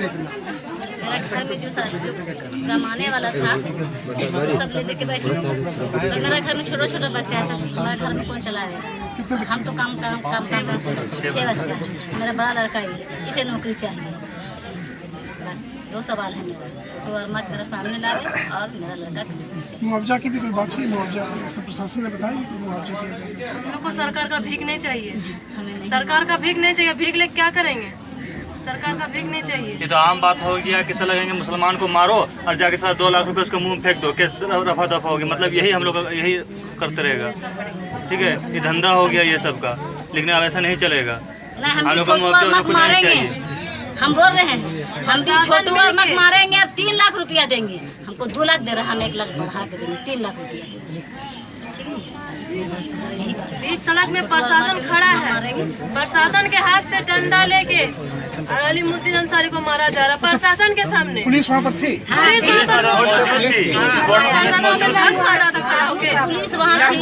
मेरा घर में जो कमाने वाला था सब ले के बैठे, तो मेरा घर में छोटा छोटा बच्चा है, तो हमारे घर में कौन चलाएगा? हम तो काम 6 बच्चा, मेरा बड़ा लड़का ही, इसे नौकरी चाहिए। बस 2 सवाल है मेरा, तो वर्मा मेरा सामने लावे और मेरा लड़का। मुआवजा की भी कोई बात हुई? मुआवजा प्रशासन ने बताया मुआवजा दिया? हम लोग को सरकार का भीख नहीं चाहिए, सरकार का भीख नहीं चाहिए। भीख लेके क्या करेंगे? सरकार का भीख नहीं चाहिए। ये तो आम बात हो गया, किसे लगेंगे मुसलमान को मारो और जाके साथ 2 लाख रुपए उसके मुंह में फेंक दो, केस रफा दफा होगी। मतलब यही हम लोग यही करते रहेगा, ठीक है? ये धंधा हो गया ये सब का, लेकिन अब ऐसा नहीं चलेगा। हम लोग को मारेंगे, हम बोल रहे हैं, हम भी छोटू और मत मारेंगे। 3 लाख रुपया देंगे, हमको 2 लाख दे रहा है, हम 1 लाख बढ़ा के देंगे, 3 लाख रुपया। बीच सड़क में प्रशासन खड़ा है, प्रशासन के हाथ से डंडा लेके और अलीमुद्दीन अंसारी को मारा जा रहा है प्रशासन के सामने। पुलिस वहाँ पर थी? पुलिस वहाँ थी,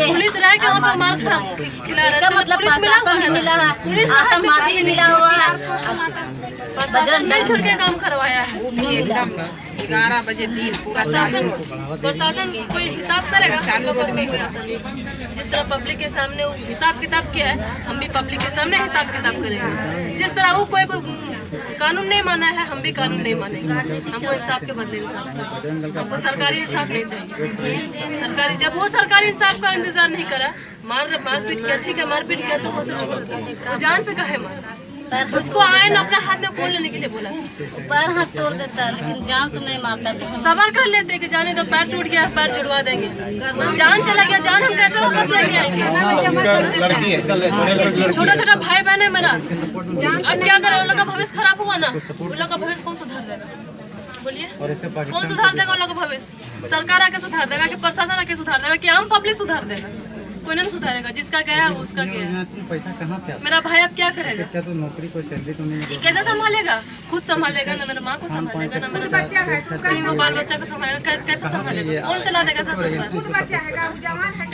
पुलिस रह के वहाँ पर मार खिला रहा है। मतलब प्रशासन मिला है, पुलिस आतंकवादी मिला हुआ है, प्रशासन नहीं छोड़ के काम करवाया है। 11 बजे दिन पूरा प्रशासन कोई हिसाब करेगा हम लोग को? जिस तरह पब्लिक के सामने वो हिसाब किताब किया है, हम भी पब्लिक के सामने हिसाब किताब करेंगे। जिस तरह वो कोई कानून नहीं माना है, हम भी कानून नहीं मानेंगे। हमको इंसाफ के बदले इंसाफ चाहिए, हमको सरकारी इंसाफ नहीं चाहिए। सरकारी जब वो सरकारी इंसाफ का इंतजार नहीं करा, मारपीट किया, ठीक है मारपीट किया तो वो से छोड़ देता, वो जान से कहे मार। उसको आयन अपने हाथ में खोल लेने के लिए बोला, पैर हाथ तोड़ देता है, लेकिन जान से नहीं मारता। तो सवार कर लेते कि जाने तो पैर टूट गया, पैर छुड़वा देंगे। जान चला गया, जान हम कैसे वापस लेके आएंगे? छोटा छोटा भाई बहन है मेरा, अब क्या करें? उन लोग का भविष्य खराब हुआ ना, उन लोग का भविष्य कौन सुधार देगा? बोलिए, कौन सुधार देगा उन लोग का भविष्य? सरकार आके सुधार देगा कि प्रशासन आके सुधार देगा कि आम पब्लिक सुधार देगा? कोई नहीं सुधारेगा। जिसका गया वो उसका गया। पैसा कहाँ से? मेरा भाई अब क्या करेगा? तो नौकरी कोई सैलरी तो नहीं? कैसे संभालेगा? खुद संभालेगा ना, मेरा माँ को संभालेगा ना, मेरे 3 बाल बच्चा को संभालेगा। कैसे संभालेगा? कौन चला देगा संसार?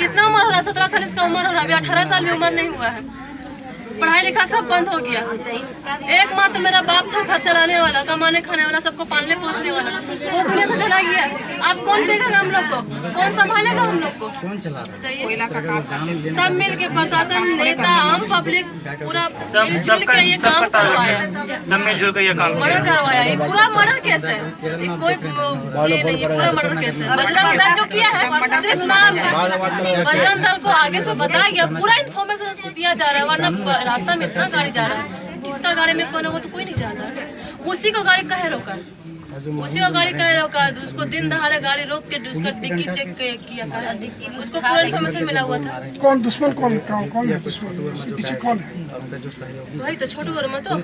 कितना उम्र हो रहा है? 17 साल इसका उम्र हो रहा है, अभी 18 साल भी उम्र नहीं हुआ है। पढ़ाई लिखा सब बंद हो गया। एकमात्र मेरा बाप था घर चलाने वाला, कमाने खाने वाला, सबको पालने पोसने वाला, वो दुनिया से चला गया। अब कौन देखेगा हम लोग को? कौन संभालेगा हम लोग को? कौन चला बताइए। सब मिल के प्रशासन, नेता, आम पब्लिक पूरा मिलजुल के ये काम करवाया, सब मिलजुल के ये काम मर्डर करवाया। ये पूरा मर्डर केस है, कोई ये नहीं है, पूरा मर्डर केस है। बजरंग दल जो किया है सिर्फ नाम है, बजरंग दल को आगे से बताया गया, पूरा इन्फॉर्मेशन उसको दिया जा रहा है। वरना रास्ता में इतना गाड़ी जा रहा है, इसका गाड़ी में कौन है वो तो कोई नहीं जान रहा है। उसी को गाड़ी कहे रोका, उसी को गाड़ी कहे रोका, उसको दिन दहाड़े गाड़ी रोक के उसका डिक्की चेक किया, उसको पूरा इन्फॉर्मेशन मिला हुआ था। कौन दुश्मन? कौन है दुश्मन? इसके पीछे कौन है? वही तो छोटू वर्मा, तो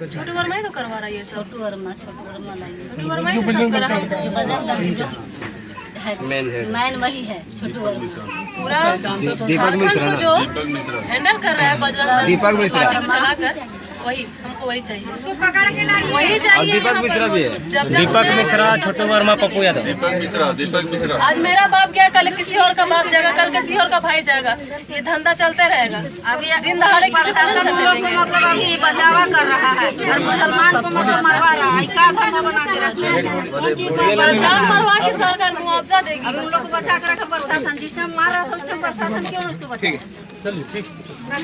छोटू वर्मा ही तो करवा रहा है ये सब। छोटू वर्मा छोटू वर्मा ही तो सब कर रहा है। जो बजरंग जो मैन वही है, छोटू वर्मा। पूरा झारखंड को जो हैंडल कर रहा है बजरंग दीपक मिश्रा चलाकर, वही हमको वही चाहिए, वही चाहिए। दीपक मिश्रा भी है, दीपक मिश्रा, छोटू वर्मा, पप्पू यादव। दीपक मिश्रा। आज मेरा बाप गया, कल किसी और का बाप जाएगा, कल किसी और का भाई जाएगा। ये धंधा चलते रहेगा। अभी दिन दहाड़े प्रशासन मतलब अभी बचावा कर रहा है और मुसलमान को मतलब मरवा रहा है। क्या धंधा बना के रखे? जान मरवा के सरकार मुआवजा देगी। उन लोग को बचा कर रखा प्रशासन। जिस टाइम मार रहा था उस टाइम प्रशासन क्यों उसको बचा? चलिए ठीक। एक